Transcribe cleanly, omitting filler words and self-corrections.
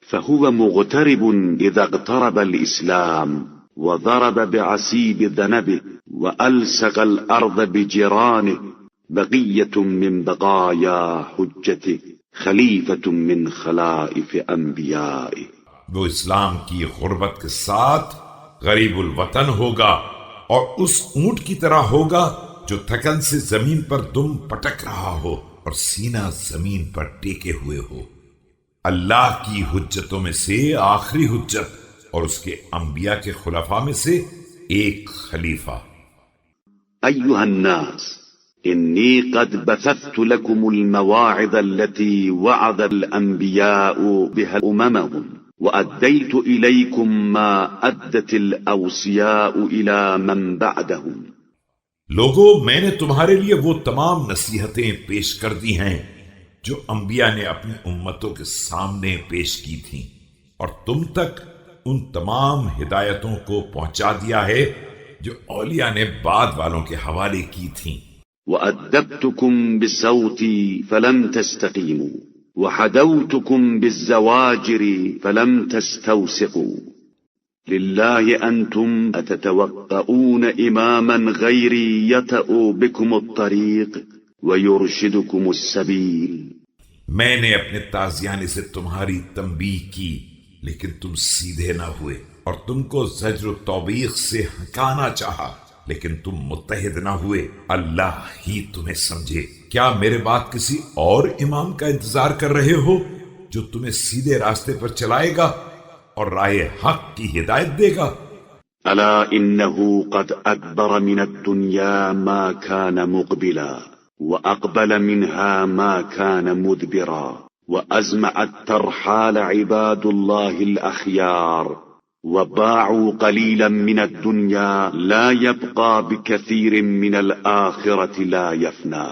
فهو مغترب إذا اقترب الإسلام وضرب بعسيب ذنبه وألسق الأرض بجيرانه بقية من بقايا حجته خلیفۃ من خلائف انبیائه. وہ اسلام کی غربت کے ساتھ غریب الوطن ہوگا اور اس اونٹ کی طرح ہوگا جو تھکن سے زمین پر دم پٹک رہا ہو اور سینہ زمین پر ٹیکے ہوئے ہو. اللہ کی حجتوں میں سے آخری حجت اور اس کے انبیاء کے خلفاء میں سے ایک خلیفہ. ایھا الناس انی قد بثثت لكم المواعظ التي وعظ الانبیاء بها اممهم وادیت الیکم ما ادت الاوصیاء الى من بعدهم. لوگو، میں نے تمہارے لیے وہ تمام نصیحتیں پیش کر دی ہیں جو انبیاء نے اپنی امتوں کے سامنے پیش کی تھیں، اور تم تک ان تمام ہدایتوں کو پہنچا دیا ہے جو اولیاء نے بعد والوں کے حوالے کی تھیں. وَأَدَّبْتُكُمْ بِالصَّوْتِ فَلَمْ تَسْتَقِيمُوا وَحَدَوْتُكُمْ بِالزَّوَاجِرِ فَلَمْ تَسْتَوْسِقُوا لِلَّهِ أَنْتُمْ أَتَتَوَقَّؤُونَ إِمَامًا غَيْرِي يَتَأُ بِكُمُ الطَّرِيقِ وَيُرْشِدُكُمُ السَّبِيلِ. میں نے اپنے تازیانے سے تمہاری تنبیہ کی، لیکن تم سیدھے نہ ہوئے، اور تم کو زجر و توبیخ سے ہکانا چاہا، لیکن تم متحد نہ ہوئے. اللہ ہی تمہیں سمجھے. کیا میرے بعد کسی اور امام کا انتظار کر رہے ہو جو تمہیں سیدھے راستے پر چلائے گا اور راہ حق کی ہدایت دے گا؟ الا انه قد ادبر من الدنيا ما كان مقبلا واقبل منها ما كان مدبرا وازمع الترحال عباد الله الاخيار وباعوا قليلا من الدنيا لا يبقى بكثير من الآخرة لا يفنى.